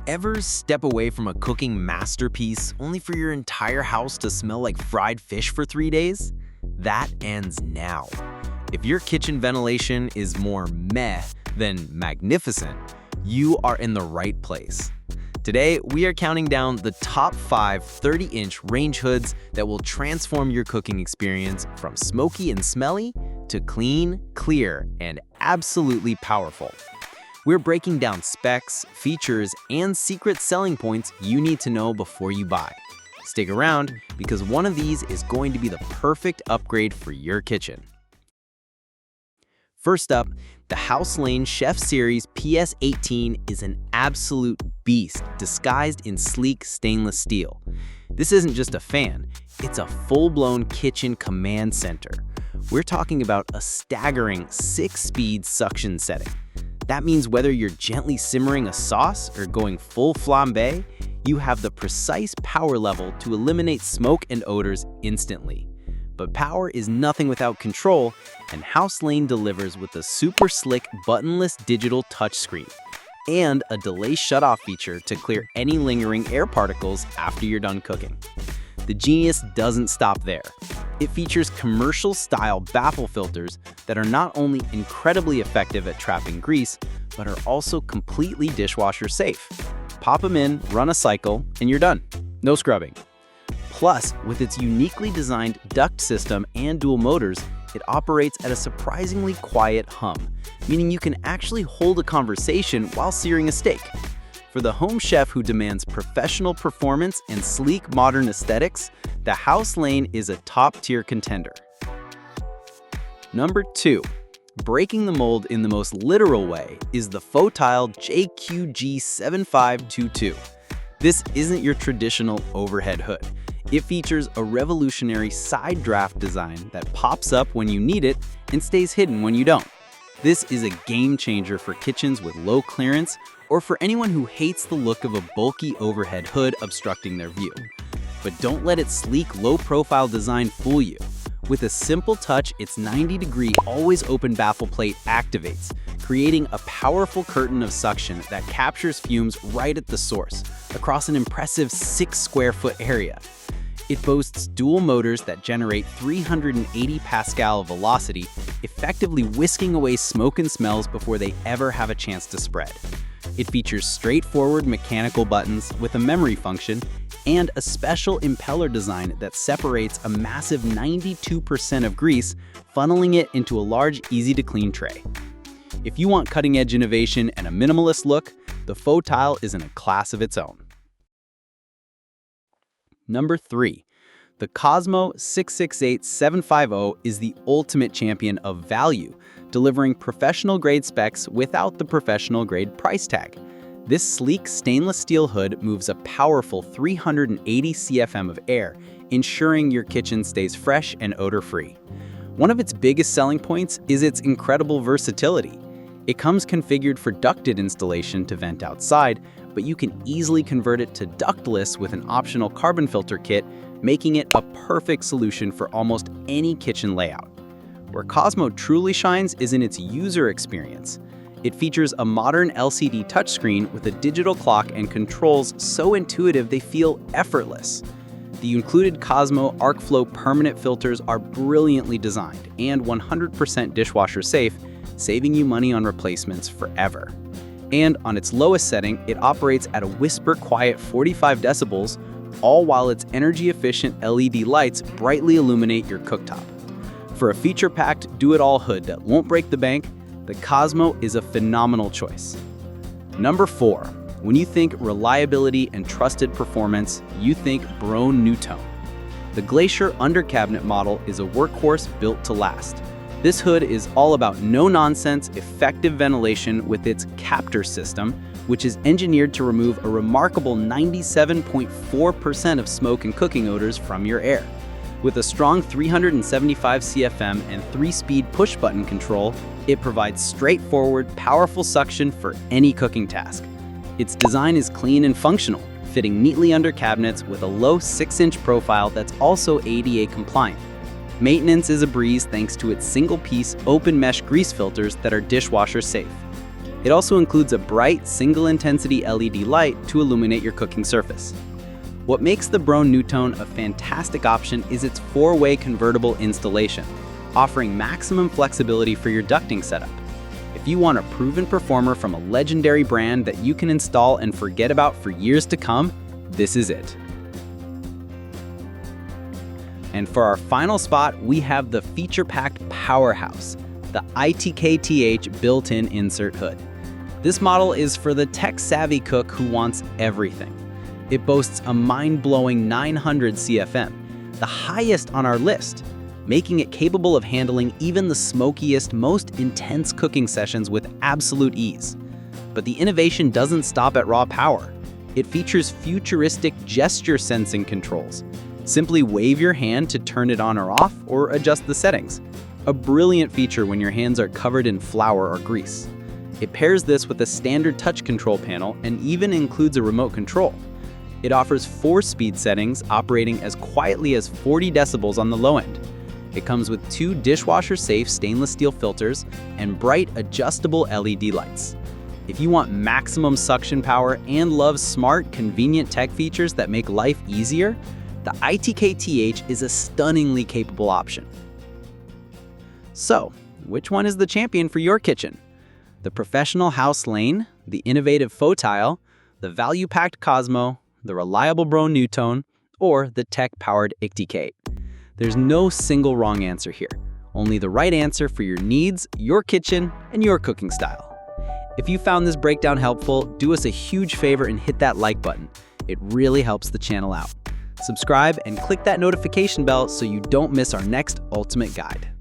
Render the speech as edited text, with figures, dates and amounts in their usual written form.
Ever step away from a cooking masterpiece only for your entire house to smell like fried fish for 3 days? That ends now. If your kitchen ventilation is more meh than magnificent, you are in the right place. Today, we are counting down the top 5 30-inch range hoods that will transform your cooking experience from smoky and smelly to clean, clear, and absolutely powerful. We're breaking down specs, features, and secret selling points you need to know before you buy. Stick around because one of these is going to be the perfect upgrade for your kitchen. First up, the Hauslane Chef Series PS18 is an absolute beast disguised in sleek stainless steel. This isn't just a fan, it's a full-blown kitchen command center. We're talking about a staggering 6-speed suction setting. That means whether you're gently simmering a sauce or going full flambe, you have the precise power level to eliminate smoke and odors instantly. But power is nothing without control, and Hauslane delivers with a super slick buttonless digital touchscreen and a delay shutoff feature to clear any lingering air particles after you're done cooking. The genius doesn't stop there. It features commercial-style baffle filters that are not only incredibly effective at trapping grease, but are also completely dishwasher safe. Pop them in, run a cycle, and you're done. No scrubbing. Plus, with its uniquely designed duct system and dual motors, it operates at a surprisingly quiet hum, meaning you can actually hold a conversation while searing a steak. For the home chef who demands professional performance and sleek modern aesthetics, the Hauslane is a top-tier contender. Number 2. Breaking the mold in the most literal way is the FOTILE JQG7522. This isn't your traditional overhead hood. It features a revolutionary side draft design that pops up when you need it and stays hidden when you don't. This is a game changer for kitchens with low clearance or for anyone who hates the look of a bulky overhead hood obstructing their view. But don't let its sleek, low-profile design fool you. With a simple touch, its 90-degree always-open baffle plate activates, creating a powerful curtain of suction that captures fumes right at the source, across an impressive 6-square-foot area. It boasts dual motors that generate 380 pascal velocity, effectively whisking away smoke and smells before they ever have a chance to spread. It features straightforward mechanical buttons with a memory function and a special impeller design that separates a massive 92% of grease, funneling it into a large, easy-to-clean tray. If you want cutting-edge innovation and a minimalist look, the FOTILE is in a class of its own. Number 3. The Cosmo 668750 is the ultimate champion of value, delivering professional-grade specs without the professional-grade price tag. This sleek stainless steel hood moves a powerful 380 CFM of air, ensuring your kitchen stays fresh and odor-free. One of its biggest selling points is its incredible versatility. It comes configured for ducted installation to vent outside, but you can easily convert it to ductless with an optional carbon filter kit, making it a perfect solution for almost any kitchen layout. Where Cosmo truly shines is in its user experience. It features a modern LCD touchscreen with a digital clock and controls so intuitive they feel effortless. The included Cosmo ArcFlow permanent filters are brilliantly designed and 100% dishwasher safe, saving you money on replacements forever. And on its lowest setting, it operates at a whisper-quiet 45 decibels, all while its energy-efficient LED lights brightly illuminate your cooktop. For a feature-packed, do-it-all hood that won't break the bank, the Cosmo is a phenomenal choice. Number 4. When you think reliability and trusted performance, you think Broan-NuTone. The Glacier under-cabinet model is a workhorse built to last. This hood is all about no-nonsense, effective ventilation with its captor system, which is engineered to remove a remarkable 97.4% of smoke and cooking odors from your air. With a strong 375 CFM and 3-speed push-button control, it provides straightforward, powerful suction for any cooking task. Its design is clean and functional, fitting neatly under cabinets with a low 6-inch profile that's also ADA compliant. Maintenance is a breeze thanks to its single-piece, open-mesh grease filters that are dishwasher safe. It also includes a bright, single-intensity LED light to illuminate your cooking surface. What makes the Broan-NuTone a fantastic option is its 4-way convertible installation, offering maximum flexibility for your ducting setup. If you want a proven performer from a legendary brand that you can install and forget about for years to come, this is it. And for our final spot, we have the feature-packed powerhouse, the IKTCH built-in insert hood. This model is for the tech-savvy cook who wants everything. It boasts a mind-blowing 900 CFM, the highest on our list, making it capable of handling even the smokiest, most intense cooking sessions with absolute ease. But the innovation doesn't stop at raw power. It features futuristic gesture sensing controls. Simply wave your hand to turn it on or off or adjust the settings. A brilliant feature when your hands are covered in flour or grease. It pairs this with a standard touch control panel and even includes a remote control. It offers 4 speed settings operating as quietly as 40 decibels on the low end. It comes with 2 dishwasher-safe stainless steel filters and bright adjustable LED lights. If you want maximum suction power and love smart, convenient tech features that make life easier, the IKTCH is a stunningly capable option. So, which one is the champion for your kitchen? The professional Hauslane, the innovative FOTILE, the value-packed Cosmo, the reliable Broan-NuTone, or the tech-powered IKTCH? There's no single wrong answer here, only the right answer for your needs, your kitchen, and your cooking style. If you found this breakdown helpful, do us a huge favor and hit that like button. It really helps the channel out. Subscribe and click that notification bell so you don't miss our next ultimate guide.